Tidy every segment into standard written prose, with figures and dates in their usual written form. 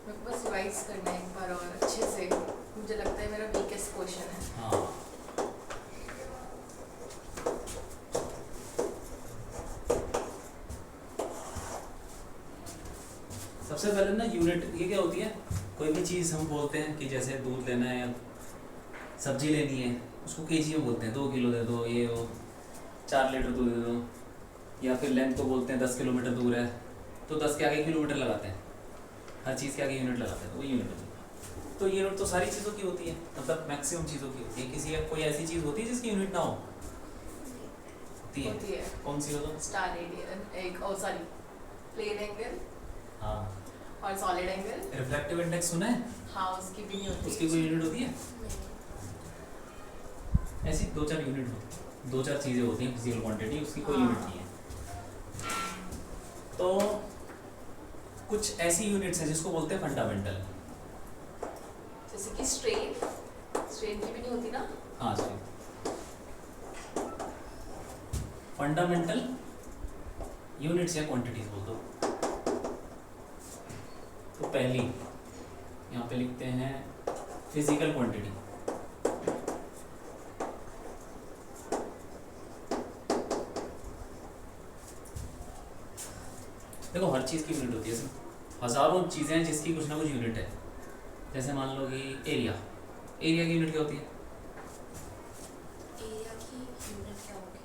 मेरे को बस रिवाइज करना है एक बार और अच्छे से, मुझे लगता है मेरा वीकेस्ट क्वेश्चन है। हाँ सबसे पहले ना यूनिट ये क्या होती है, कोई भी चीज़ हम बोलते हैं कि जैसे दूध लेना है या सब्जी लेनी है, उसको केजी में बोलते हैं, 2 किलो दे दो, ये वो 4 लीटर दूध दे दो, या फिर लेंथ को बोलते हैं 10 किलोमीटर दूर है तो 10 के आगे किलोमीटर लगाते हैं, हर चीज़ के आगे यूनिट लगाते हैं, तो वो यूनिट होती है। तो यूनिट तो सारी चीज़ों की होती है, मतलब मैक्सिमम चीज़ों की होती है, किसी का कोई ऐसी चीज़ होती है जिसकी यूनिट ना हो? होती है। कौन सी हो तो? स्टार रेडियन, एक ओ सॉरी प्लेन एंगल हाँ। और सॉलिड एंगल। रिफ्लेक्टिव इंडेक्स सुना है? हाँ उसकी भी नहीं होती। उसकी कोई यूनिट होती है? ऐसी 2-4 यूनिट होती है, 2-4 चीज़ें होती हैं फिजिकल क्वांटिटी, उसकी कोई यूनिट नहीं है। तो कुछ ऐसी यूनिट्स हैं जिसको बोलते हैं फंडामेंटल। जैसे कि स्ट्रेन की भी नहीं होती ना। हाँ सही। फंडामेंटल यूनिट्स या क्वांटिटीज बोल दो। तो पहली यहाँ पे लिखते हैं फिजिकल क्वांटिटी। देखो हर चीज़ की यूनिट होती है, हज़ारों चीज़ें हैं जिसकी कुछ ना कुछ यूनिट है। जैसे मान लो कि एरिया की यूनिट क्या होती है? एरिया की यूनिट क्या होगी?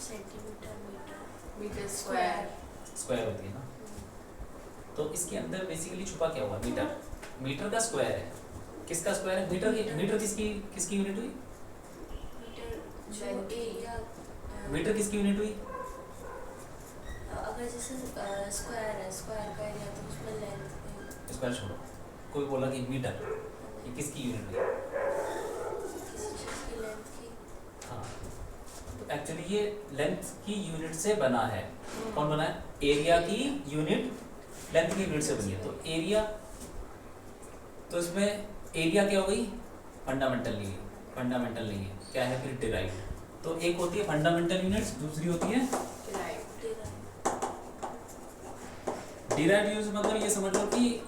सेंटीमीटर, मीटर स्क्वायर स्क्वायर होती है ना। तो इसके अंदर बेसिकली छुपा क्या हुआ? मीटर का स्क्वायर है। किसका स्क्वायर है? मीटर किसकी यूनिट हुई? मीटर जो एरिया मीटर किसकी यूनिट हुई? अगर जैसे स्क्वायर है, स्क्वायर का एरिया तो उसमें लेंथ स्क्वायर छोड़ो, कोई बोला कि मीटर, ये किसकी यूनिट हुई? किसी चीज़ की लेंथ की। हाँ तो एक्चुअली ये लेंथ की यूनिट से बना है। कौन बना है? एरिया की यूनिट लेंथ की यूनिट से बनी है। तो एरिया, तो इसमें एरिया क्या हो गई? फंडामेंटल नहीं है, क्या है फिर? डिराइव्ड। तो एक होती है फंडामेंटल यूनिट्स, दूसरी होती है डिराइव्ड यूनिट्स। मतलब ये समझ लो कि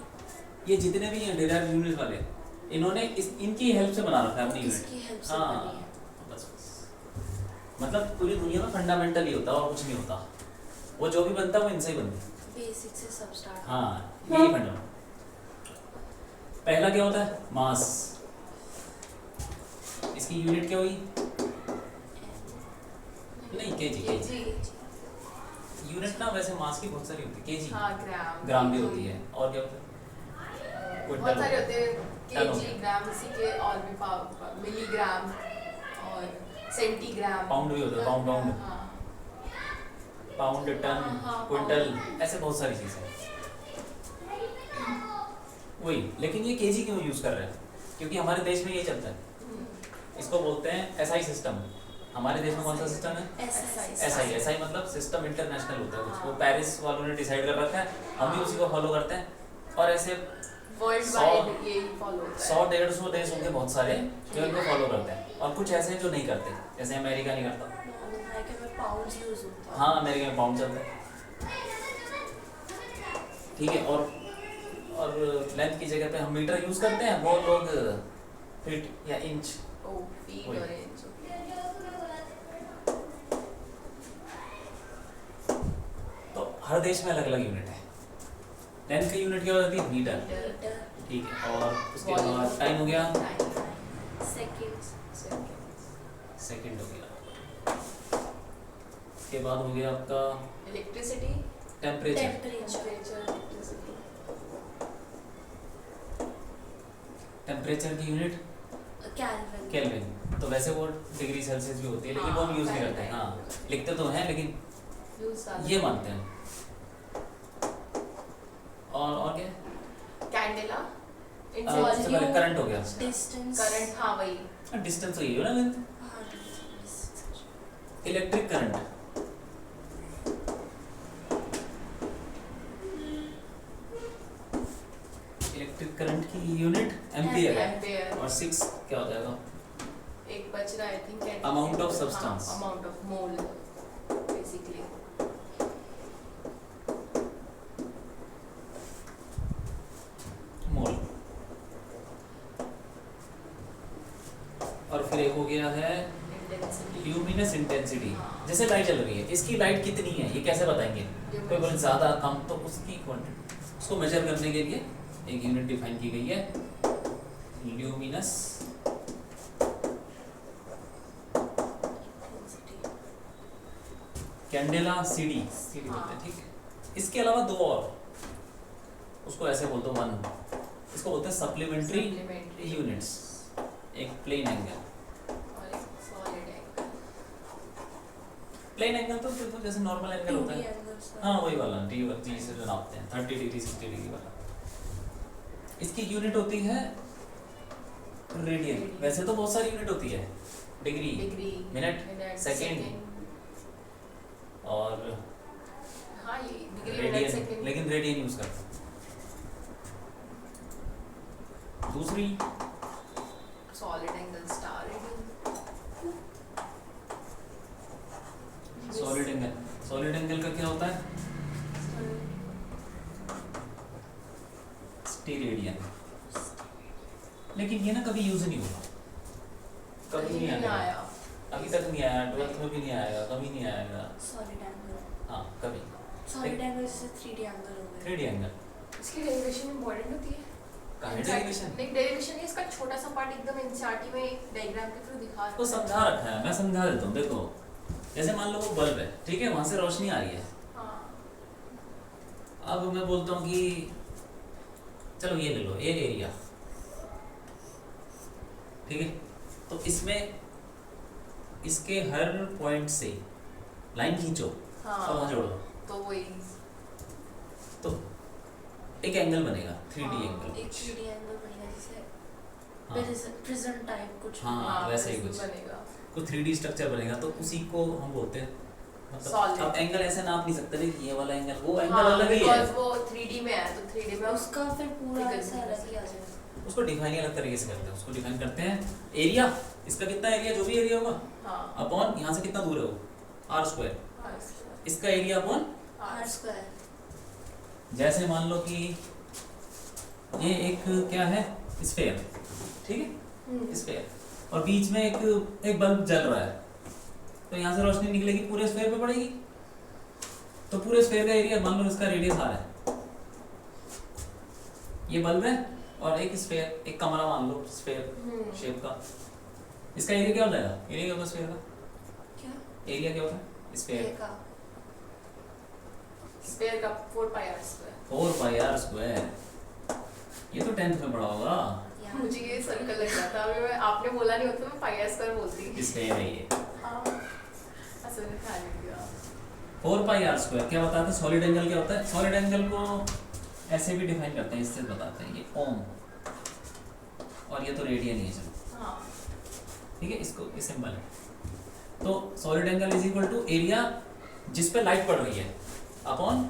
ये जितने भी हैं डिराइव्ड यूनिट्स वाले, इन्होंने इनकी हेल्प से बना रखा है अपनी यूनिट। हाँ बस मतलब पूरी दुनिया में फंडामेंटल ही होता है और कुछ नहीं होता, वो जो भी बनता है वो इनसे ही बनता है। बेसिक से सब स्टार्ट। हाँ यही फंडामेंटल। पहला क्या होता है? मास। इसकी यूनिट क्या हुई? नहीं केजी। यूनिट ना वैसे मास की बहुत सारी होती है, केजी। हाँ ग्राम भी होती है। और क्या होता है? बहुत सारे होते हैं, टन हो केजी, गया। ग्राम, इसी के और भी मिलीग्राम और सेंटीग्राम। पाउंड भी होता है, पाउंड। हाँ। पाउंड, टन, हाँ, क्विंटल, ऐसे बहुत सारी चीज़ें हैं। वही, लेकिन ये केजी क्यों यूज़ कर रहे हैं? क्योंकि हमारे देश में ये चलता है। इसको बोलते हैं एसआई सिस्टम। हमारे देश में कौन सा सिस्टम है? एसआई मतलब सिस्टम इंटरनेशनल होता है। उसको पेरिस वालों ने डिसाइड कर रखा है, हम भी उसी को फॉलो करते हैं। और ऐसे वर्ल्ड वाइड ये फॉलो होता है। 100-150 देश होंगे बहुत सारे जो इनको फॉलो करते हैं, और कुछ ऐसे जो नहीं करते, जैसे अमेरिका नहीं करता। पाउंड्स यूज होता है। हाँ अमेरिका में पाउंड चलता है, ठीक है। और लेंथ की जगह पे हम मीटर यूज़ करते हैं, वो लोग फीट या इंच। ओ फीट और इंच। तो हर देश में अलग अलग यूनिट है। लेंथ की यूनिट क्या होती है? मीटर, ठीक है। और उसके बाद टाइम हो गया, सेकंड हो गया। उसके बाद हो गया आपका इलेक्ट्रिसिटी, टेम्परेचर। टेम्परेचर की यूनिट केल्विन। तो वैसे वो डिग्री सेल्सियस भी होती है, लेकिन वो हम यूज़ नहीं करते हैं। हाँ लिखते तो हैं लेकिन ये मानते हैं। और क्या? कैंडेला, सबसे पहले करंट हो गया। डिस्टेंस। करंट, हाँ वही। डिस्टेंस तो यही हो ना length. Electric current, electric current की यूनिट एम्पियर है। और 6 क्या हो जाएगा? एक बच रहा है I think, amount of substance, amount of mole basically. एक हो गया है इंटेंसिटी। Luminous intensity. हाँ। जैसे लाइट चल रही है, इसकी लाइट कितनी है ये कैसे बताएंगे? कोई बोले ज़्यादा कम, तो उसकी क्वांटिटी, उसको मेजर करने के लिए एक यूनिट डिफाइन की गई है, ल्यूमिनस कैंडेला सीडी बोलते हैं, ठीक है। इसके अलावा दो और, उसको ऐसे बोल दो वन, इसको बोलते हैं सप्लीमेंट्री यूनिट्स। एक प्लेन एंगल, और एक सॉलिड एंगल। प्लेन एंगल तो जैसे नॉर्मल एंगल होता है, हाँ वही वाला जी से जो नापते हैं 30 डिग्री 60 डिग्री वाला। इसकी यूनिट होती है रेडियन। वैसे तो बहुत सारी यूनिट होती है, डिग्री, मिनट, सेकेंड और हाँ ये डिग्री मिनट रेडियन, सेकंड। लेकिन रेडियन यूज करते हैं। दूसरी solid angle star radian. Solid angle का क्या होता है? स्टेरेडियन। लेकिन ये ना कभी यूज नहीं होगा, कभी नहीं आया, अभी तक नहीं आया, 12th में भी नहीं आएगा, कभी नहीं आएगा। सॉलिड एंगल, हाँ कभी। सॉलिड एंगल से 3D एंगल हो गया। 3D एंगल इसकी डेरिवेशन इंपॉर्टेंट होती है। कहाँ है डेरिवेशन? नहीं डेरिवेशन है, इसका छोटा सा पार्ट एकदम एनसीईआरटी में एक डायग्राम के थ्रू दिखा तो समझा रखा है, मैं समझा देता हूँ। देखो जैसे मान लो वो बल्ब है, ठीक है, वहां से रोशनी आ रही है। हाँ। अब मैं बोलता हूँ कि चलो ये ले लो, ये एरिया, ठीक है, तो इसमें इसके हर पॉइंट से लाइन खींचो और वहां जोड़ो, तो वही तो एक एंगल बनेगा 3D हाँ, एंगल। एक 3D एंगल बनेगा, जैसे हाँ प्रिज्म टाइप कुछ। हाँ, वैसे ही कुछ बनेगा। कुछ 3D स्ट्रक्चर बनेगा, तो उसी को हम बोलते हैं, मतलब Solid। अब एंगल ऐसे नाप नहीं सकते कि ये वाला एंगल, वो एंगल हाँ, अलग ही है, because वो 3D में है, तो 3D में उसका फिर पूरा Figure ऐसा नहीं अलग ही आ जाएगा। उसको डिफाइन अलग तरीके से करते हैं। उसको डिफाइन करते हैं एरिया, इसका कितना एरिया, जो भी एरिया होगा हाँ अपॉन यहाँ से कितना दूर है वो r स्क्वायर, इसका एरिया अपॉन R स्क्वायर। जैसे मान लो कि ये एक क्या है स्फेयर, ठीक है, स्फेयर, और बीच में एक बल्ब जल रहा है, तो यहाँ से रोशनी निकलेगी पूरे स्फेयर पे पड़ेगी, तो पूरे स्फेयर का एरिया मान लो इसका रेडियस r है, ये बल्ब है और एक स्फेयर, एक कमरा मान लो स्फेयर शेप का, इसका एरिया क्या हो जाएगा? एरिया क्या होता है स्फेयर का? क्या? एरिया क्या होता है स्फेयर का? स्फेयर का 4 पाई r स्क्वायर। 4 पाई r स्क्वायर। ये तो 10th में पढ़ा होगा। या मुझे ये सर्कल लग रहा था, अभी मैं आपने बोला नहीं होता मैं पाई r स्क्वायर बोलती। स्फेयर है ये। हाँ असल में ख्याल नहीं किया। 4 पाई r स्क्वायर क्या बताते हैं? सॉलिड एंगल क्या होता है? सॉलिड एंगल को ऐसे भी डिफाइन करते हैं, इससे बताते हैं, ये ओम और ये तो रेडियन ही है, चलो हाँ ठीक है, इसको ये सिंबल है। तो solid angle is equal to area जिस पे लाइट पड़ रही है अपॉन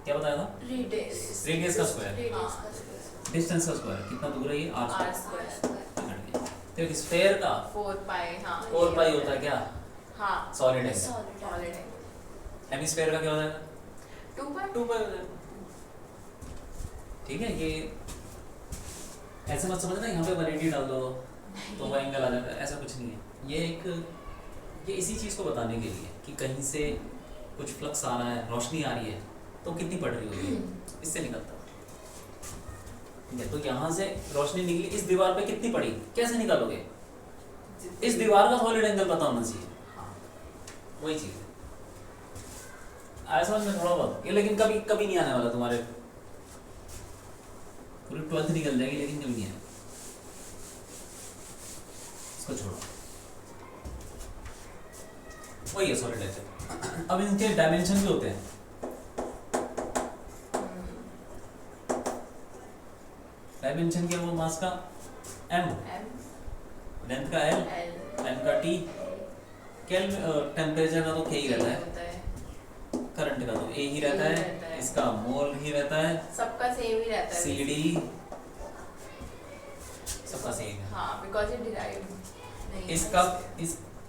क्या बताया था? रेडियस रेडियस का स्क्वायर, रेडियस का स्क्वायर। डिस्टेंस का स्क्वायर, कितना दूर है ये r r स्क्वायर। स्क्वायर। तो एक स्फेयर का 4 पाई हाँ 4 पाई होता है क्या? हाँ सॉलिड एंगल। सॉलिड सॉलिड है। हेमिस्फेयर का क्या होता है? 2 पाई 2 पाई होता है। ठीक है, ये ऐसे मत समझना यहाँ पे 180 डाल दो तो वो एंगल आ जाता है, ऐसा कुछ नहीं है। ये इसी चीज़ को बताने के लिए कि कहीं से कुछ फ्लक्स आ रहा है, रोशनी आ रही है, तो कितनी पड़ रही होगी, इससे निकलता है। ठीक है, तो यहाँ से रोशनी निकली, इस दीवार पे कितनी पड़ी, कैसे निकालोगे? इस दीवार का सॉलिड एंगल पता होना चाहिए। वही चीज़ है, आया समझ में थोड़ा बहुत ये, लेकिन कभी कभी नहीं आने वाला तुम्हारे, पूरी 12th निकल जाएगी लेकिन कभी नहीं आएगा, इसको छोड़ो। वही है सॉलिड एंगल। अब इनके डायमेंशन भी होते हैं। डायमेंशन क्या हुआ? मास का m, लेंथ का l, टाइम का t, टेम्परेचर का तो k ही रहता है, करंट का तो a ही रहता है, इसका मोल ही रहता है, सबका सेम ही रहता है cd सबका सेम है। हाँ बिकॉज़ इट डिराइव्ड नहीं इसका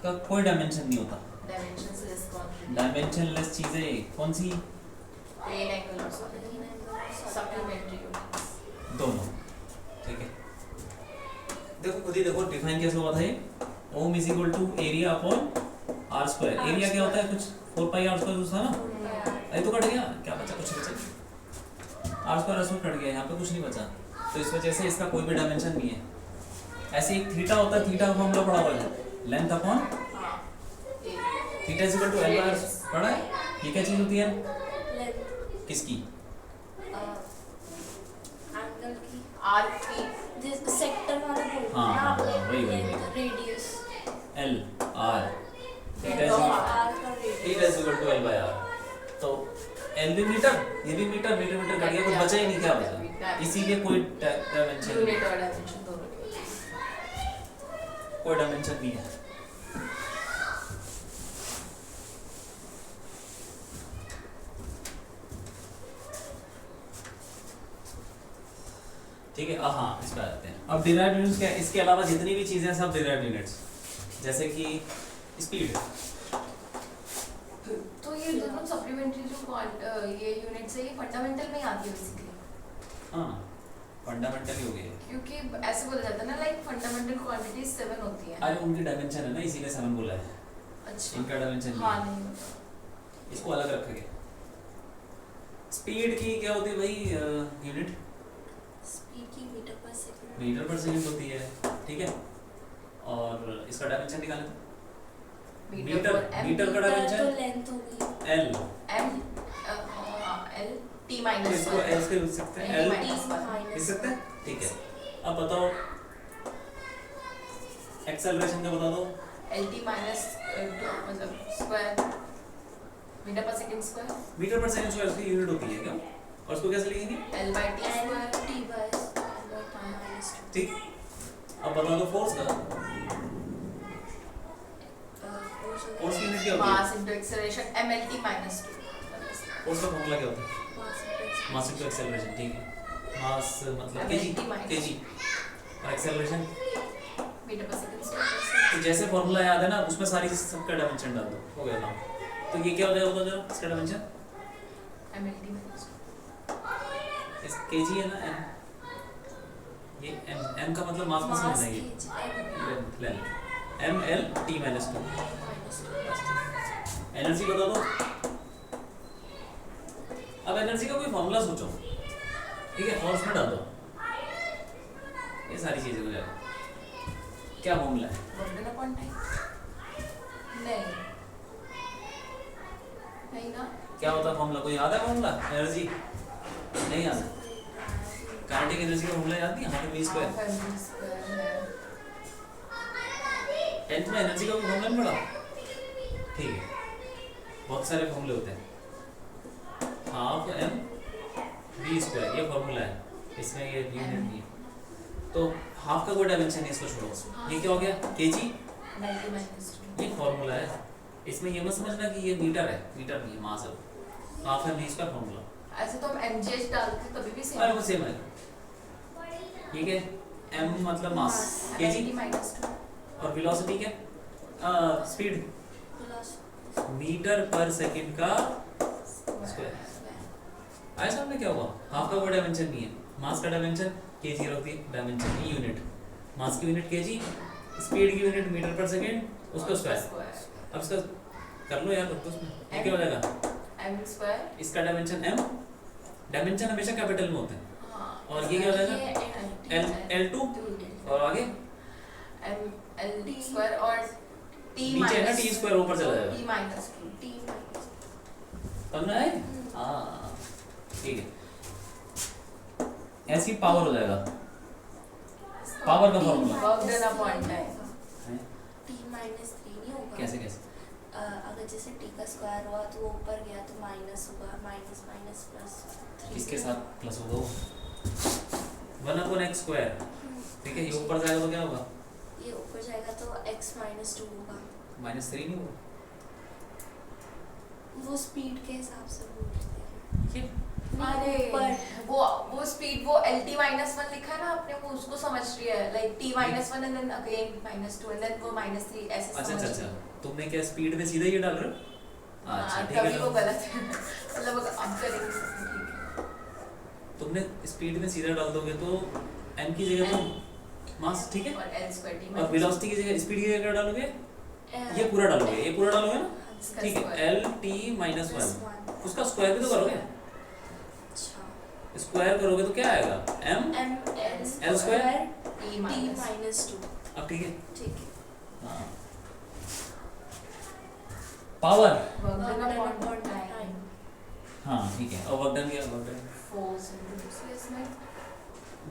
कोई डायमेंशन नहीं होता। डायमेंशनलेस क्वांटिटी डायमेंशनलेस चीजें कौन सी? प्लेन एंगल और सॉलिड सप्लीमेंट्री यूनिट्स दोनों। ठीक है, देखो खुद ही देखो डिफाइन कैसे हुआ था ये। Ohm is equal to area upon R square. Area क्या होता है, कुछ 4 पाई आर स्क्वायर था ना, ये तो कट गया, क्या बचा, कुछ नहीं बचा, आर स्क्वायर कट गया, यहाँ पे कुछ नहीं बचा, तो इस वजह से इसका कोई भी डायमेंशन नहीं है। ऐसे एक थीटा होता है, थीटा का फॉर्मूला पढ़ा हुआ है, लेंथ अपॉन हाँ theta is equal to L bar, पढ़ा है, ये क्या चीज होती है, लेंथ किसकी, एंगल की, आर्क की, जिस सेक्टर वाला बोलते हैं हाँ, ना हाँ, आपने, वही, length radius, L R, theta तो आर का radius is equal to L by R. तो एल भी मीटर, ये भी मीटर, मीटर मीटर कट गया, कुछ बचा ही नहीं, क्या बचा, इसीलिए कोई डायमेंशन, यूनिट और डायमेंशन दोनों नहीं होते। कोई डायमेंशन नहीं है। ठीक है, हाँ इस पे आते हैं। अब डिराइव्ड यूनिट्स क्या है, इसके अलावा जितनी भी चीजें हैं सब डिराइव्ड यूनिट्स, जैसे कि स्पीड, तो ये दोनों सप्लीमेंट्री जो ये यूनिट्स है, ये फंडामेंटल में ही आती है बेसिकली। हाँ फंडामेंटल ही हो गया, क्योंकि ऐसे बोला जाता है ना, लाइक फंडामेंटल क्वांटिटीज 7 होती हैं। अरे उनकी डायमेंशन है ना, इसीलिए 7 बोला है, अच्छा इनका डायमेंशन हाँ नहीं है, नहीं होता। इसको अलग रखेंगे। स्पीड की क्या होती है भाई, यूनिट स्पीड की मीटर पर सेकंड, मीटर पर सेकंड होती है, ठीक है, और इसका डायमेंशन निकालें तो मीटर, मीटर का तो डायमेंशन लेंथ होगी L, M L T minus इसको एल से लिख सकते हैं, एल L लिख माइनस सकते हैं, ठीक है। अब बताओ एक्सेलरेशन का बता दो, एल टी माइनस मतलब स्क्वायर मीटर पर सेकंड स्क्वायर, मीटर पर सेकंड स्क्वायर की यूनिट होती है क्या, और इसको कैसे लिखेंगे, L by T square. T bye minus ठीक। अब बता दो फोर्स का, फोर्स की यूनिट क्या होती है, mass into acceleration M L T minus 2। Force का फॉर्मूला क्या होता है, मास इनटू एक्सेलरेशन, ठीक है, मास मतलब केजी, केजी, और एक्सेलरेशन, मीटर पर सेकंड स्क्वायर। तो जैसे फॉर्मूला याद है ना, उसमें सारी सबका डायमेंशन डाल दो, हो गया ना। तो ये क्या हो जाएगा, बता जरा इसका dimension, M L T minus 2। इस केजी है ना, एम, ये एम, एम का मतलब मास में समझना है, ये length, M L T minus 2। Energy बता दो, अब एनर्जी का कोई फॉर्मूला सोचो, ठीक है, और उसमें डाल दो, ये सारी चीजें हो जाएगा। क्या फॉर्मूला है, वर्क डन अपॉन टाइम। नहीं नहीं ना, क्या होता है फॉर्मूला, कोई याद है फॉर्मूला, एनर्जी नहीं याद, काइनेटिक एनर्जी का फॉर्मूला याद नहीं, half V square, half M V square है। 10th में एनर्जी का कोई फॉर्मूला नहीं पढ़ा, ठीक है, बहुत सारे फॉर्मूले होते हैं, हाफ एम वी स्क्वायर ये फॉर्मूला है, इसमें ये यूनिट नहीं है, तो हाफ का कोई डायमेंशन नहीं, इसको छोड़ो, ये क्या हो गया, KG, M L T minus 2। ये फॉर्मूला है, इसमें ये मत समझना कि ये मीटर है, मीटर नहीं है, मास है, half M V square formula, ऐसे तो हम एमजीएच डालते तभी भी सेम अरे वो सेम है, ठीक है, एम मतलब मास, केजी, माइनस 2 और वेलोसिटी क्या, स्पीड, मीटर पर सेकंड का स्क्वायर। आया सामने क्या हुआ, हाफ का कोई डायमेंशन नहीं है, मास का डायमेंशन केजी होती है, डायमेंशन की यूनिट, मास की यूनिट केजी, स्पीड की यूनिट मीटर पर सेकंड, उसका स्क्वायर। अब इसका कर लो यार, तो उसमें ये क्या हो जाएगा, एम स्क्वायर, इसका डायमेंशन एम, डायमेंशन हमेशा कैपिटल में होते हैं, हाँ, और ये क्या हो जाएगा, एल, L2, और आगे एम एल टी स्क्वायर और टी नीचे है ना टी स्क्वायर, ऊपर चला जाएगा, टी माइनस 2 टी माइनस, समझना है, हाँ ठीक है, ऐसी पावर हो जाएगा, पावर का formula work done upon time. T minus 3 नहीं होगा, कैसे कैसे, अगर जैसे टी का स्क्वायर हुआ तो वो ऊपर गया तो माइनस होगा, माइनस माइनस प्लस 3 किसके साथ प्लस होगा वो, 1/x स्क्वायर, ठीक है, ये ऊपर जाएगा तो क्या होगा, ये ऊपर जाएगा तो x माइनस 2 होगा, -3 नहीं होगा, वो स्पीड के हिसाब से बोलते हैं, ये अरे ऊपर वो स्पीड वो LT माइनस 1 लिखा है ना आपने, वो उसको समझ रही है, like T minus 1 and then again minus 2 and then वो -3 ऐसे अच्छा समझ अच्छा रही अच्छा, है। तुमने क्या स्पीड में सीधा ये डाल रहे हो, अच्छा ठीक कभी है, वो गलत है मतलब अब करेंगे ठीक है। तुमने स्पीड में सीधा डाल दोगे तो n की जगह तुम मास, ठीक है। और L square T और minus वेलोसिटी की जगह स्पीड की जगह क्या डालोगे? Uh, ये पूरा डालोगे, ये पूरा डालोगे ना, इसका ठीक है। square। L T minus plus one, one. उसका स्क्वायर भी तो करोगे, अच्छा स्क्वायर करोगे तो क्या आएगा? M m L square T t minus minus 2. अब ठीक है। ठीक है. हाँ, power, work done Work done upon upon time time. हाँ ठीक है। और वर्क डन क्या? Work done force into displacement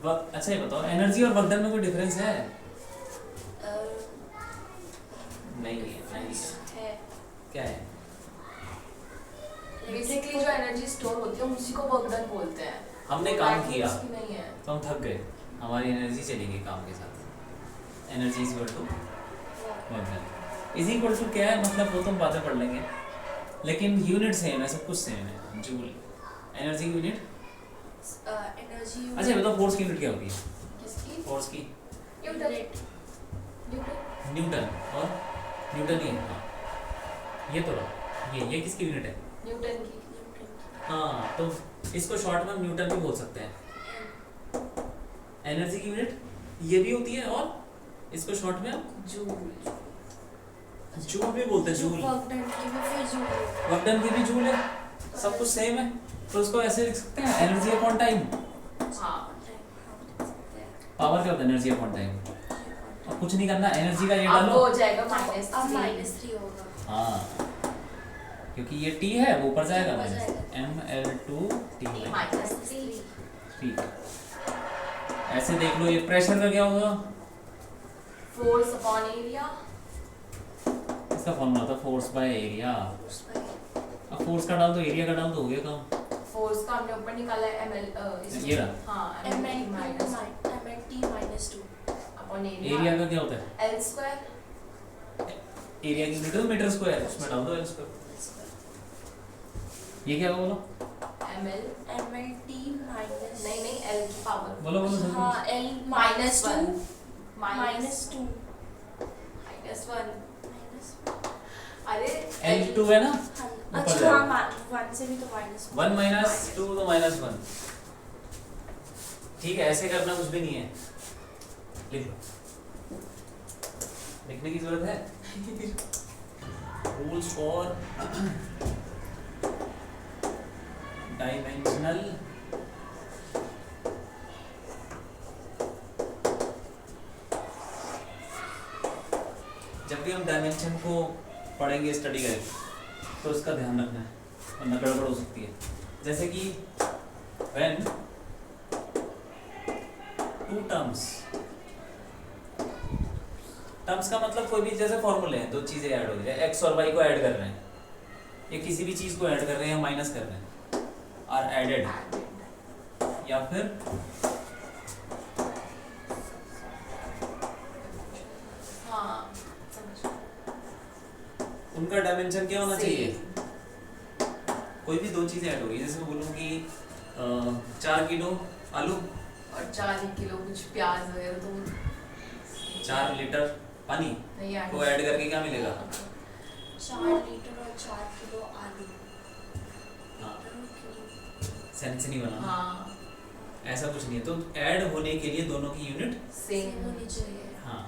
work, अच्छा ये बताओ एनर्जी और वर्क डन में कोई डिफरेंस है? नहीं है, नहीं है। है. क्या है? बेसिकली जो एनर्जी स्टोर होती है उसी को वर्क डन बोलते हैं। हमने काम That किया means कि नहीं है। तो हम थक गए, हमारी एनर्जी चली गई काम के साथ। Energy is equal to work done is equal to क्या है, मतलब वो तो हम बातें पढ़ लेंगे, लेकिन यूनिट सेम है, सब कुछ सेम है। जूल एनर्जी की यूनिट। एनर्जी. अच्छा ये बताओ फोर्स की यूनिट क्या होती है? किसकी? फोर्स की न्यूटन। न्यूटन न्यूटन, और न्यूटन ही है। हाँ ये तो रहा, ये किसकी यूनिट है? न्यूटन की। हाँ तो इसको शॉर्ट में न्यूटन भी बोल सकते हैं। एनर्जी की यूनिट ये भी होती है, और इसको शॉर्ट में हम जूल। जूल भी बोलते हैं। जूल वर्क डन की भी फिर जूल. वर्क डन की भी जूल है, सब कुछ सेम है, तो उसको ऐसे लिख सकते हैं एनर्जी अपॉन टाइम। हाँ पावर क्या होता है? Energy upon time. अब कुछ नहीं करना, एनर्जी का ये अब वो डालो। हो जाएगा माइनस अब -3 होगा. हाँ क्योंकि ये टी है वो ऊपर जाएगा, ऊपर जाएगा। M L two T minus 3 ठीक है। ऐसे देख लो, ये प्रेशर का क्या होगा? Force upon area. इसका फॉर्मूला था फोर्स बाय एरिया। अब फोर्स का डाल दो, एरिया का डाल दो, हो गया काम। फोर्स का हमने ऊपर निकाला है ml ये रहा। हाँ ml minus t minus 2. Upon area. Area का क्या होता है? L square. एरिया की मीटर मीटर स्क्वायर, उसमें डाल दो एल स्क्वायर। ये क्या बोलो? ml ml t minus. नहीं L की पावर बोलो बोलो जल्दी। हाँ L minus 2 minus minus 2 minus 1। minus. अरे एल टू है ना, हाँ, ऊपर अच्छा जाएगा। हाँ 1 से भी तो minus 1 माइनस 2 तो माइनस 1। ठीक है, ऐसे करना कुछ भी नहीं है, लिख लो। लिखने की जरूरत है? रूल्स फॉर डायमेंशनल जब भी हम डायमेंशन को पढ़ेंगे, स्टडी करेंगे, तो इसका ध्यान रखना है, वरना गड़बड़ हो सकती है। जैसे कि व्हेन टू टर्म्स का मतलब कोई भी, जैसे फॉर्मूले हैं, दो चीजें ऐड हो रही है, एक्स और वाई को ऐड कर रहे हैं, या किसी भी चीज को ऐड कर रहे हैं या माइनस कर रहे हैं, आर एडेड, या फिर हाँ समझ उनका डायमेंशन क्या होना चाहिए? Same। कोई भी दो चीजें ऐड हो रही है, जैसे मैं बोलूँ कि 4 किलो आलू और 4 किलो कुछ प्याज वगैरह तो 4 लीटर पानी नहीं ऐड को ऐड करके क्या मिलेगा? 4 लीटर और 4 किलो आलू. हाँ सेंस नहीं बना, हाँ ऐसा कुछ नहीं है। तो ऐड होने के लिए दोनों की यूनिट, सेम सेम होनी चाहिए. हाँ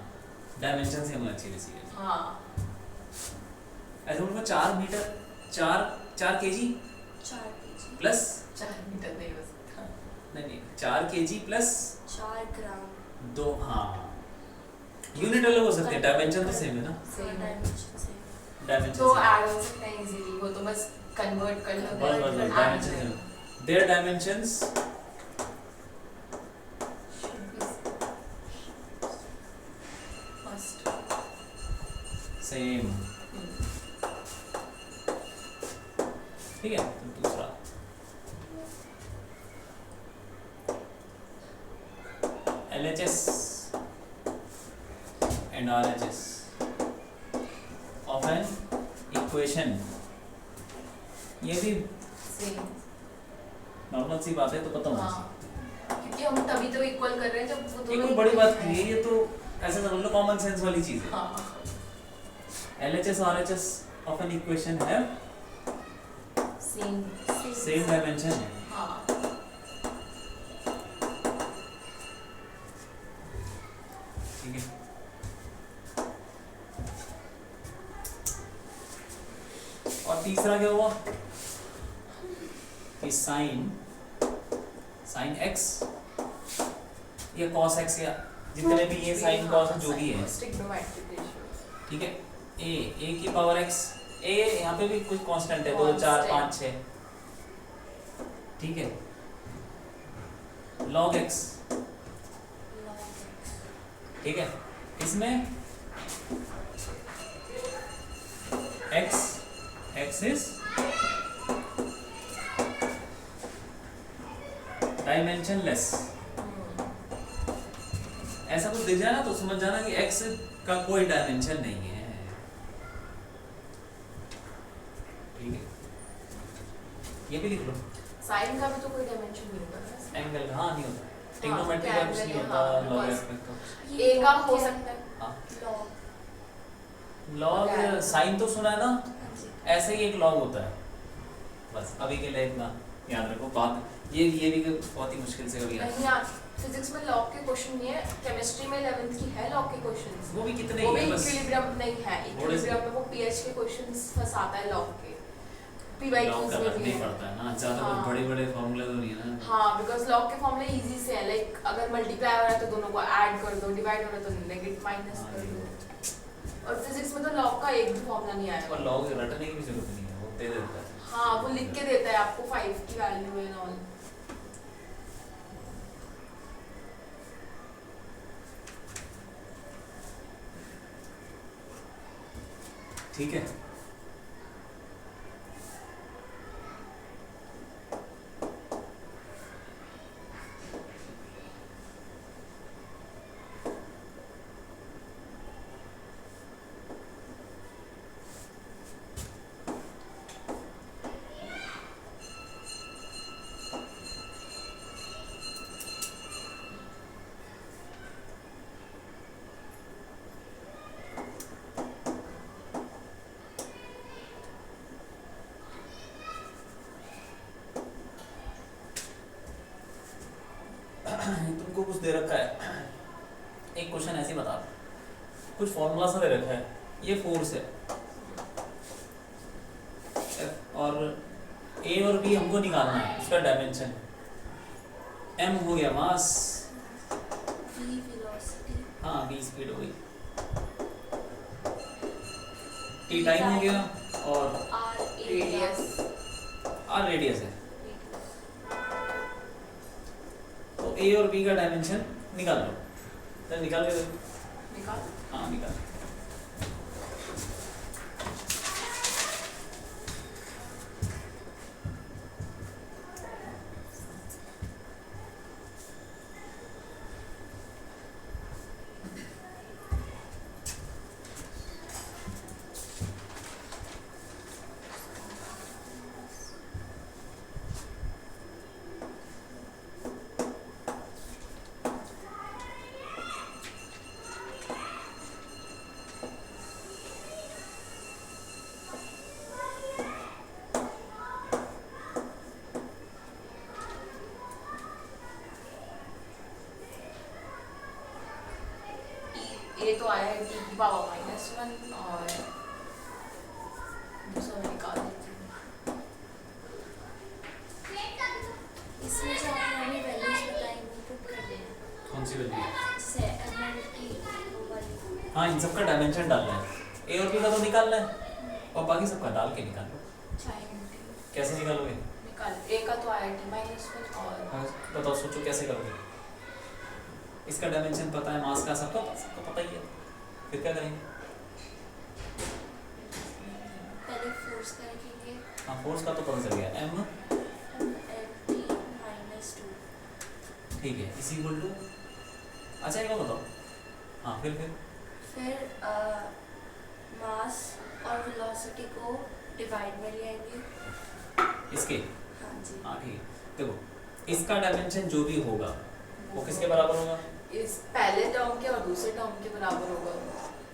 डायमेंशन सेम होना चाहिए बेसिकली। हाँ ऐसे उनको 4 metre 4 KG 4 kg plus 4 metre नहीं हो सकता। नहीं 4 केजी प्लस 4 ग्राम. 2, हाँ यूनिट अलग हो सकते हैं, डायमेंशन तो सेम है ना। Same है। Dimension same. डायमेंशन तो ऐड हो सकता है इजीली, वो तो बस कन्वर्ट कर लो। बस बस add डायमेंशन करें। Same, there dimensions Must। Same. ठीक है, तो दूसरा LHS and RHS of an equation, ये भी Same। नॉर्मल सी बात है, तो पता होना हाँ क्योंकि हम तभी तो इक्वल कर रहे हैं जब वो चाहिए। ये दोनों कोई बड़ी equal बात हैं। नहीं है, ये तो ऐसे समझ लो कॉमन सेंस वाली चीज है। हाँ LHS RHS of an equation have same. same dimension है। हाँ ठीक है। और तीसरा क्या हुआ कि साइन एक्स या कॉस एक्स या जितने भी ये साइन कॉस जो भी है, ट्रिग्नोमेट्रिक रेशियोज। ठीक है। ए की पावर एक्स, ए यहाँ पे भी कुछ कांस्टेंट है 2 4 5 6, ठीक है। log x, ठीक है। इसमें x इज डायमेंशनलेस। ऐसा कुछ दिख जाए ना तो समझ जाना कि x का कोई डायमेंशन नहीं है, ठीक है। ये भी लिख लो। साइन का भी तो कोई डायमेंशन नहीं होगा ना। एंगल हाँ नहीं होता, ट्रिग्नोमेट्री का कुछ नहीं होता, हाँ, लॉगरिथमिक का। ए का हो सकता है। हाँ log लॉग साइन तो सुना है ना, हाँ जी ऐसे ही एक लॉग होता है। बस अभी के लिए इतना याद रखो। बात ये भी बहुत ही मुश्किल से कभी नहीं यार, फिजिक्स में लॉग के क्वेश्चन नहीं है, केमिस्ट्री में 11th की है लॉग के क्वेश्चंस। वो भी कितने वो ही भी है बस। इक्विलिब्रियम नहीं है, थोड़े से। इक्विलिब्रियम में वो पीएच के क्वेश्चंस फंसाता है लॉग के। पीवाई लॉग क्यूज का में रखना भी ही है। पड़ता है ना, ज्यादा हाँ। बड़े बड़े फार्मूले तो नहीं है ना। हाँ, बिकॉज लॉग के फॉर्मूले इजी से है, लाइक अगर मल्टीप्लाई हो रहा है तो दोनों को ऐड कर दो, डिवाइड हो रहा है तो नेगेटिव माइनस हाँ, कर ये दो। और फिजिक्स में तो लॉग का एक भी फॉर्मूला नहीं आएगा। और लॉग रटने की भी जरूरत नहीं है, वो दे देता है। हाँ, वो लिख के देता है आपको 5 की वैल्यू एंड ऑल। ठीक है। तुमको कुछ दे रखा है, एक क्वेश्चन ऐसे ही बता, कुछ फॉर्मूला सा दे रखा है, ये फोर्स है और ए और बी हमको निकालना है, उसका डायमेंशन एम हो गया मास, v velocity हाँ बी स्पीड हो गई, टी टाइम हो गया और r रेडियस। आर रेडियस है। तो ए और बी का डायमेंशन निकाल लो, तो निकाल के दो। निकाल। हाँ निकाल। ये तो आया है टी की पावर -1 और दूसरा मैं निकाल देती हूँ। इसमें जो आपने अभी वैल्यूज बताई वो पुट कर दें, कौन सी वैल्यू? जैसे एमएल की वो वाली। हाँ इन सबका डायमेंशन डालना है, ए और बी का तो निकालना है और बाकी सबका डाल के निकाल लो। कैसे निकालोगे? निकाल। ए का तो आया टी -1 और हाँ, बताओ सोचो कैसे करोगे? इसका डायमेंशन पता है, मास का सबको पता ही है, फिर क्या करेंगे? पहले फोर्स का रखेंगे, हाँ फोर्स का तो पता चल गया, एम lt -2 ठीक है इज इक्वल टू, अच्छा एक बात बताओ, हाँ फिर मास और वेलोसिटी को डिवाइड में ले आएंगे। इसके, हाँ जी। हाँ ठीक है। देखो इसका डायमेंशन जो भी होगा वो किसके बराबर होगा? इस पहले टर्म के और दूसरे टर्म के बराबर होगा।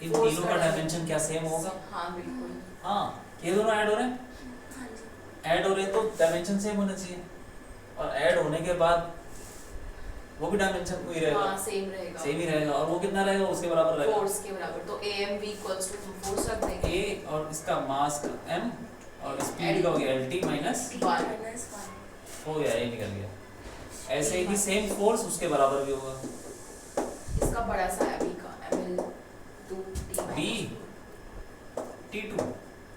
इन Force तीनों का का डायमेंशन क्या सेम होगा? हाँ बिल्कुल। हाँ ये दोनों ऐड हो रहे हैं, हाँ जी। ऐड हो रहे हैं तो डायमेंशन सेम होना चाहिए, और ऐड होने के बाद वो भी डायमेंशन वही रहेगा, हाँ सेम रहेगा, सेम ही रहेगा। और वो कितना रहेगा, उसके बराबर रहेगा, फोर्स के बराबर। तो AMV इक्वल्स टू हम फोर्स रख देंगे, ए और इसका मास m और स्पीड का हो गया LT minus T One. minus 1. हो गया, ये निकल गया। ऐसे ही सेम फोर्स उसके बराबर भी होगा, इसका बड़ा सा है B का ml2 T b minus t2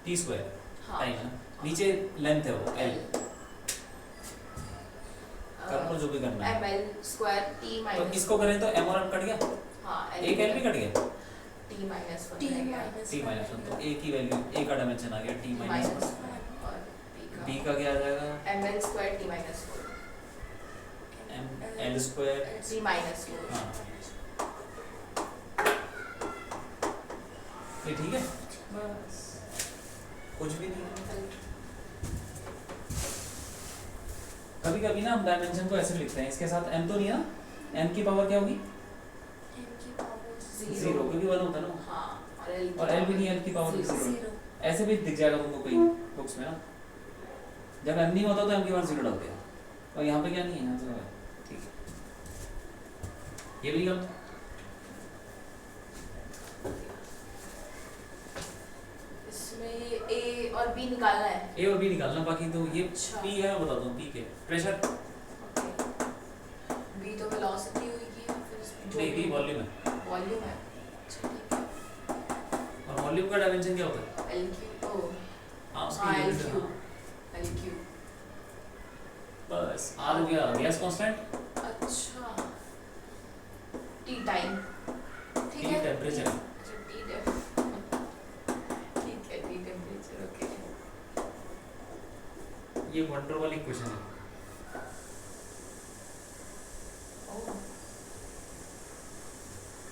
t square हाँ टाइम है, नीचे लेंथ है वो l, कर लो जो भी करना है। ml स्क्वायर T तो minus इसको करें तो m और m कट गया, हाँ एक l भी कट गया, T minus 1 T रहेगा, minus t माइनस 1, तो a की वैल्यू a का डायमेंशन आ गया t माइनस minus 1, 1 और b का क्या आ जाएगा ml square T minus 4 m l square, T minus 4 हाँ ये ठीक है, बस कुछ भी नहीं है। कभी कभी ना हम डायमेंशन को ऐसे लिखते हैं, इसके साथ m तो नहीं है ना, m की पावर क्या होगी M की power जीरो, क्योंकि 1 होता है ना, हाँ और और l भी नहीं, l की पावर Zero. 0। 0. ऐसे भी दिख जाएगा तुमको कहीं बुक्स में ना, जब m नहीं होता तो m की पावर 0 डालते हैं, और यहाँ पे क्या नहीं है, यहाँ तो है, ठीक है। ये भी गलत, इसमें ये A और B निकालना है, a और b निकालना, बाकी तो ये अच्छा। p है, मैं बता दूँ p के प्रेशर, B तो वेलोसिटी होगी या फिर नहीं b वॉल्यूम है, वॉल्यूम है, अच्छा ठीक है, और वॉल्यूम का डायमेंशन क्या होता है, LQ ओ हाँ उसकी हाँ यूनिट LQ है, हाँ। LQ बस r हो गया गैस कांस्टेंट, अच्छा T टाइम ठीक t है, टेम्परेचर, अच्छा T ठीक है, T टेम्परेचर ओके। ये वंडर वाली क्वेश्चन है,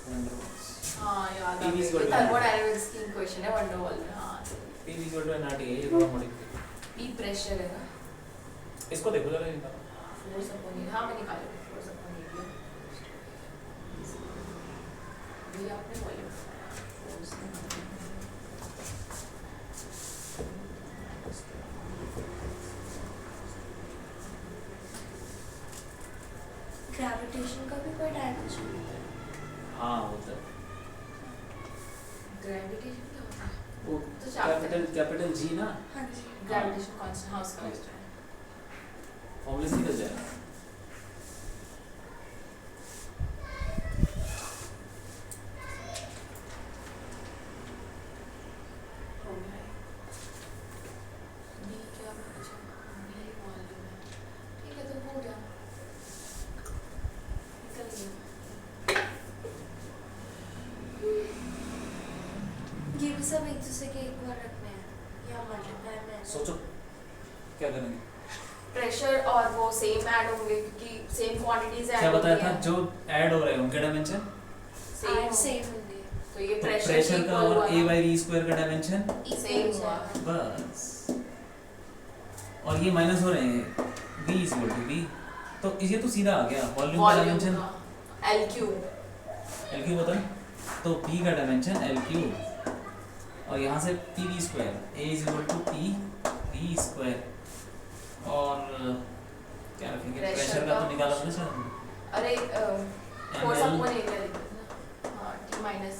वंडर हाँ याद आ TV गई, is equal to थर्मोडायनामिक्स की क्वेश्चन है वंडर वॉल में, हाँ p is equal to nRT है, ये थोड़ा मॉडिफाई, P प्रेशर है ना, इसको देखो जरा इनका, फोर्स अपॉन हाँ मैं निकालूँ फोर्स अपॉन एरिया, ये आपने वॉल्यूम फोर्स ग्रेविटेशन का भी कोई डायमेंशन होता है? हाँ होता है ग्रेविटेशन क्या होता है, वो तो chapter- कैपिटल G ना, हाँ जी. ग्रेविटेशन कांस्टेंट हाँ उसका हाँ। है, फॉर्मूले से निकल जाएगा। हो गया है। B क्या अच्छा B वॉल्यूम है, ठीक है तो हो गया, निकल गया। ये भी सब एक दूसरे के इक्वल रखने हैं या मल्टीप्लाई में? सोचो क्या करेंगे, प्रेशर और वो सेम ऐड होंगे क्योंकि सेम क्वांटिटीज ऐड क्या बताया होती था, हैं, जो ऐड हो रहे हैं उनके डायमेंशन, सेम सेम होंगे. तो ये तो प्रेशर प्रेशर का और a by v स्क्वायर का डायमेंशन Same हुआ। बस, और ये माइनस हो रहे हैं v is equal to v, तो ये तो सीधा आ गया वॉल्यूम का डायमेंशन LQ l क्यूब होता है, तो p का डायमेंशन l क्यूब, और यहाँ से p v square a is equal to p v square, और क्या रखेंगे, Pressure प्रेशर का का तो निकाला था ना सर, अरे फोर्स ml अपॉन एरिया लिख देते ना, हाँ T माइनस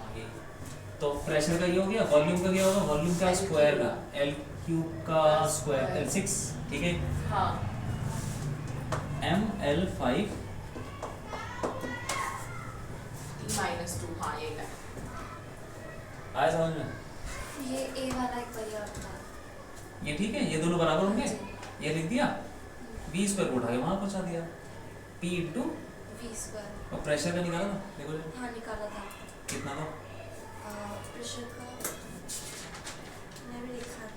आगे, तो प्रेशर का ये हो गया, वॉल्यूम का क्या होगा, वॉल्यूम का L स्क्वायर cube। का l क्यूब का स्क्वायर l6, ठीक है, हाँ ml5 T माइनस 2 हाँ ये है, आया समझ में, ये A वाला एक बार याद था. ये ठीक है, ये दोनों बराबर होंगे, ये लिख दिया, v स्क्वायर को उठा के वहाँ पहुँचा दिया, p इंटू, V स्क्वायर. और प्रेशर का निकाला था, देखो जरा, हाँ निकाला था. कितना था, प्रेशर का मैंने लिखा था.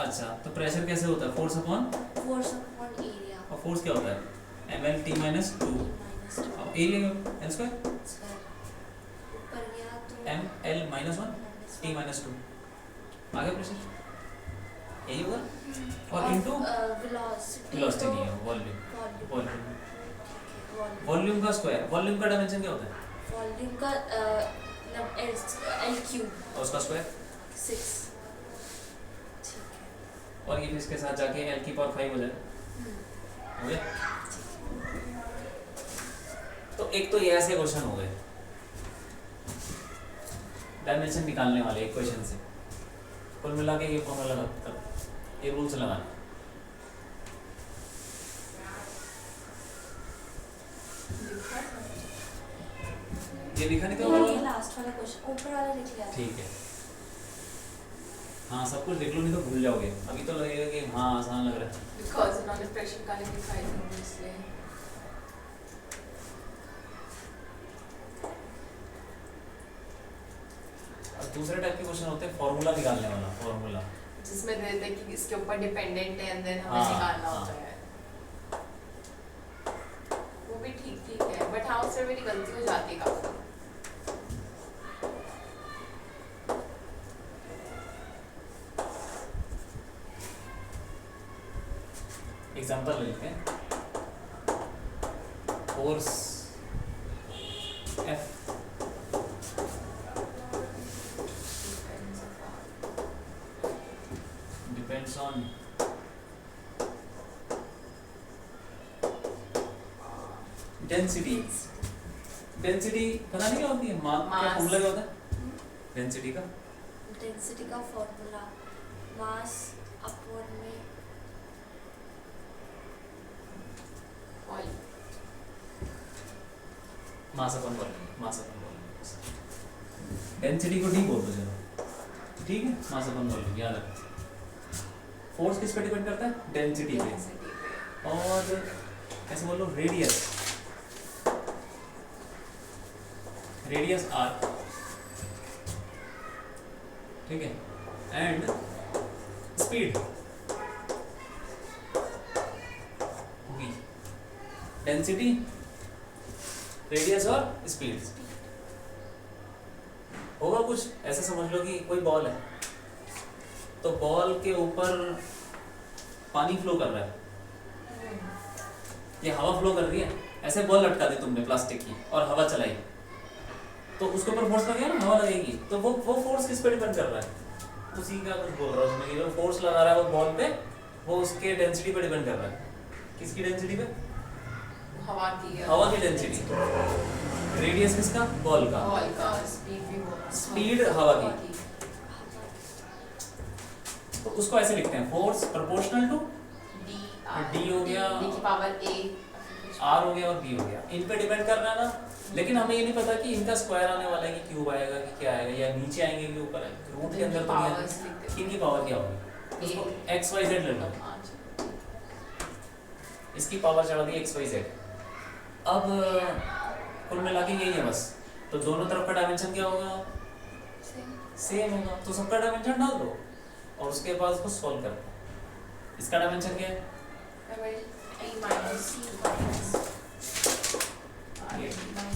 अच्छा तो प्रेशर कैसे होता है, force upon, force upon area. और फोर्स क्या होता है ml t माइनस 2, माइनस 2 अब एरिया l स्क्वायर स्क्वायर. ऊपर गया तो ml minus 1 minus t minus 2, आगे प्रेशर यही होगा, और इंटू वेलोसिटी वेलोसिटी नहीं है, वॉल्यूम, वॉल्यूम. वॉल्यूम का स्क्वायर, वॉल्यूम का डायमेंशन क्या होता है, वॉल्यूम का L क्यूब और उसका स्क्वायर, 6. ठीक है. और ये फिर इसके साथ जाके l की पावर 5 हो जाए, हो गया। तो एक तो ये ऐसे क्वेश्चन हो गए डायमेंशन निकालने वाले एक क्वेश्चन से। कुल मिला के ये फॉर्मूला लगा, ये रूल्स लगाना। ये लिखा नहीं तो ये लास्ट वाला क्वेश्चन ऊपर वाला लिख लिया। ठीक है, हाँ सब कुछ देख लो नहीं तो भूल जाओगे। अभी तो लगेगा कि हाँ आसान लग रहा है। बिकॉज उन्होंने प्रेशर का लिखा है इसलिए। और दूसरे टाइप के क्वेश्चन होते हैं फॉर्मूला निकालने वाला, फॉर्मूला जिसमें दे देते कि इसके ऊपर डिपेंडेंट है एंड देन हमें हाँ, निकालना हाँ। होता है। वो भी ठीक है बट हाँ उससे मेरी गलती हो जाती है काफी। एग्जांपल ले लेते हैं। Force F depends on density. Density पता नहीं क्या होती है, क्या Mass. फॉर्मूला क्या होता है डेंसिटी का? डेंसिटी का फॉर्मूला मास अपॉन में मास अपन वॉल्यूम, मास अपन वॉल्यूम। डेंसिटी को डी बोल दो चलो, ठीक है, मास अपन वॉल्यूम याद रखो। फोर्स किस पे डिपेंड करता है? डेंसिटी पे। और ऐसे बोलो रेडियस, रेडियस आर, ठीक है, and speed v। Density, radius और स्पीड। होगा कुछ ऐसे समझ लो कि कोई बॉल है तो बॉल के ऊपर पानी फ्लो कर रहा है, ये हवा फ्लो कर रही है। ऐसे बॉल लटका दी तुमने प्लास्टिक की और हवा चलाई तो उसके ऊपर फोर्स लगेगा ना, हवा लगेगी। तो वो फोर्स किस पे डिपेंड कर रहा है? उसी का कुछ बोल रहा हूँ उसमें, जो फोर्स लगा रहा है वो बॉल पे, वो उसके डेंसिटी पे डिपेंड कर रहा है। किसकी डेंसिटी पे? हवा की है। हवा की डेंसिटी। रेडियस किसका? बॉल का। बॉल का स्पीड भी वो स्पीड हवा की। तो उसको ऐसे लिखते हैं, फोर्स प्रोपोर्शनल टू D हो गया, D की पावर A R हो गया और B हो गया। इन पे डिपेंड कर रहा है ना, लेकिन हमें ये नहीं पता कि इनका स्क्वायर आने वाला है कि क्यूब आएगा कि क्या आएगा, या नीचे आएंगे कि ऊपर आएंगे। रूट के अंदर तो पावर्स नहीं लिखते है, हैं। इनकी पावर क्या होगी? उसको x y z ले लो, इसकी पावर चढ़ा दी x y z। अब कुल मिला के यही है बस। तो दोनों तरफ का डायमेंशन क्या होगा? सेम होगा। तो सबका डायमेंशन डाल दो और उसके बाद उसको सॉल्व कर दो। इसका डायमेंशन क्या है?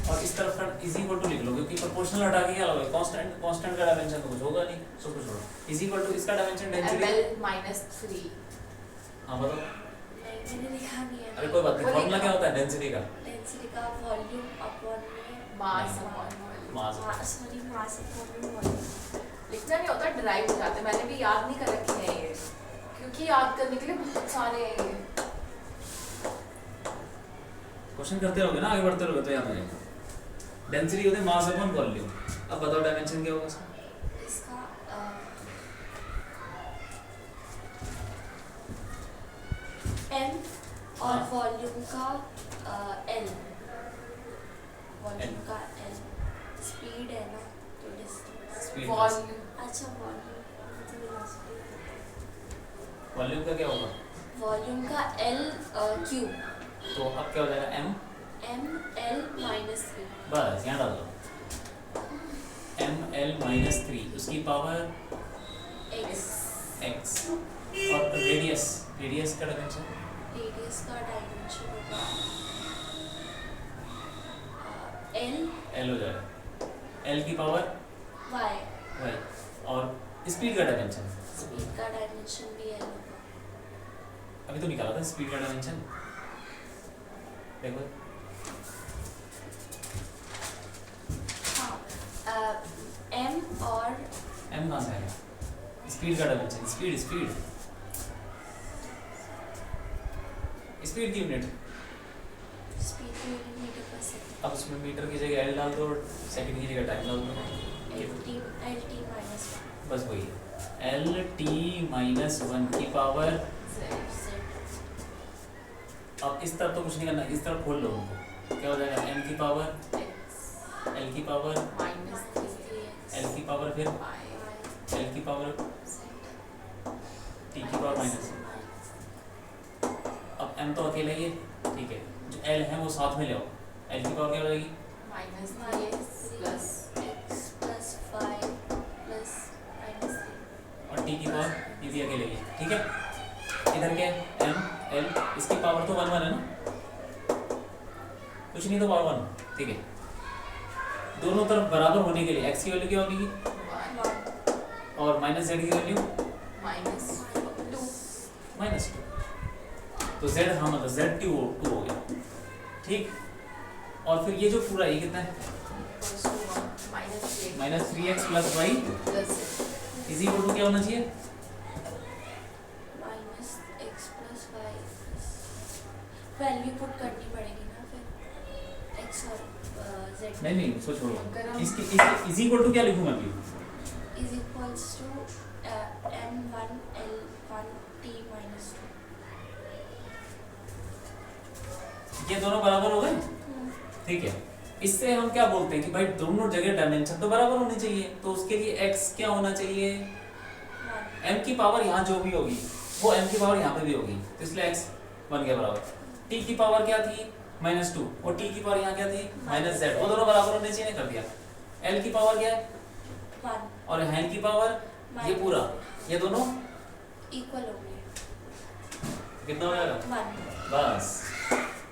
और इस तरफ का इज इक्वल टू लिख लो, क्योंकि प्रोपोर्शनल हटा के क्या लोगे? कांस्टेंट, कांस्टेंट का डायमेंशन तो कुछ होगा नहीं, सो कुछ होगा। इज इक्वल टू इसका डायमेंशन डेंसिटी ml-3। हां बताओ। मैंने लिखा नहीं है। अरे कोई बात नहीं, फार्मूला क्या होता है डेंसिटी का? डेंसिटी का वॉल्यूम अपॉन में मास मास। सॉरी मास अपॉन में वॉल्यूम। लिखना नहीं होता, ड्राइव हो जाते हैं। मैंने भी याद नहीं कर रखे हैं ये, क्योंकि याद करने के लिए बहुत सारे हैं ये। क्वेश्चन करते रहोगे ना, आगे बढ़ते रहोगे तो याद आ जाएगा। डेंसिटी होता है मास अपॉन वॉल्यूम। अब बताओ डायमेंशन क्या होगा इसका? इसका m और हाँ। वॉल्यूम का l, वॉल्यूम का l, स्पीड है ना तो डिस्टेंस। स्पीड। वॉल्यूम अच्छा वॉल्यूम का क्या होगा? वॉल्यूम का l क्यूब तो अब क्या हो जाएगा? m ml-3। बस यहाँ डाल दो, ml-3 उसकी पावर x। और रेडियस, रेडियस का डायमेंशन, रेडियस का डायमेंशन होगा l l हो जाएगा, l की पावर y। y। और स्पीड का डायमेंशन, स्पीड का डायमेंशन भी l होगा। अभी तो निकाला था स्पीड का डायमेंशन, देखो हाँ m और m कहाँ से आएगा? स्पीड का डायमेंशन, स्पीड स्पीड स्पीड की यूनिट, स्पीड की यूनिट मीटर पर सेकंड। अब उसमें मीटर की जगह एल डाल दो और सेकंड की जगह टाइम डाल दो। LT माइनस बस वही है, एल टी माइनस वन की पावर। Z। अब इस तरफ तो कुछ नहीं करना, इस तरफ खोल लो उनको, क्या हो जाएगा, एम की पावर, x एल की पावर, minus 3 एल की पावर, फिर y एल की पावर, z टी की पावर माइनस। अब एम तो अकेला ही है, ठीक है, जो एल है वो साथ में ले आओ, एल की पावर क्या हो जाएगी, minus 3x plus x plus 5 plus minus 3। और टी की पावर ये भी अकेले ही है, ठीक है। इधर क्या है, एम एल, इसकी पावर तो 1 1 है ना, कुछ नहीं तो पावर 1, ठीक है। दोनों तरफ बराबर होने के लिए एक्स की वैल्यू क्या होगी 1 और माइनस जेड की वैल्यू minus 2 माइनस 2, तो जेड, हाँ मतलब जेड टू हो गया, ठीक। और फिर ये जो पूरा ये कितना है, equals to 1 minus 3 minus 3x plus Y plus z is equal to क्या होना चाहिए, minus x plus 5 value put करनी पड़ेगी ना फिर x और z नहीं नहीं उसको अगर छोड़ो, हम- इसकी इज इक्वल टू क्या लिखूं मैं अभी, is equals to m1 l1 t minus 2। ये दोनों बराबर हो गए, ठीक है। इससे हम क्या बोलते हैं कि भाई दोनों जगह डायमेंशन तो बराबर होनी चाहिए, तो उसके लिए x क्या होना चाहिए, m की पावर यहाँ जो भी होगी वो m की पावर यहाँ पे भी होगी, तो इसलिए x बन गया बराबर। t की पावर क्या थी -2 और t की पावर यहाँ क्या थी -z, वो दोनों बराबर होने चाहिए, कर दिया। l की पावर क्या है 1 और n की पावर ये पूरा, ये दोनों इक्वल हो गए कितना हो जाएगा 1 बस।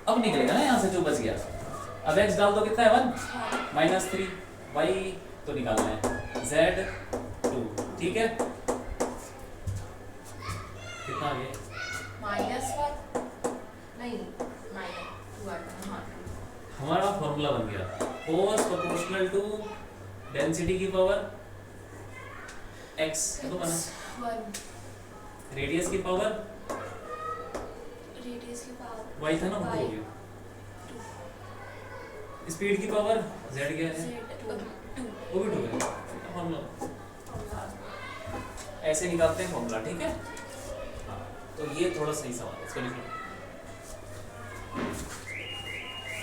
अब निकलेगा ना यहाँ से जो बच गया, अब x डाल दो, कितना है 1 -3, y तो निकालना है z 2, ठीक है। कितना आ गया, -1 नहीं minus 2 आता है, हाँ हमारा फॉर्मूला बन गया cos प्रोपोर्शनल टू डेंसिटी की पावर x, तो बना 1 रेडियस की पावर रेडियस की पावर y था ना, वो हो गया, स्पीड की पावर z क्या है, z 2 वो भी 2 है, फॉर्मूला ऐसे निकालते हैं फॉर्मूला, ठीक है। हाँ, तो ये थोड़ा सही सवाल है, इसको लिख लो।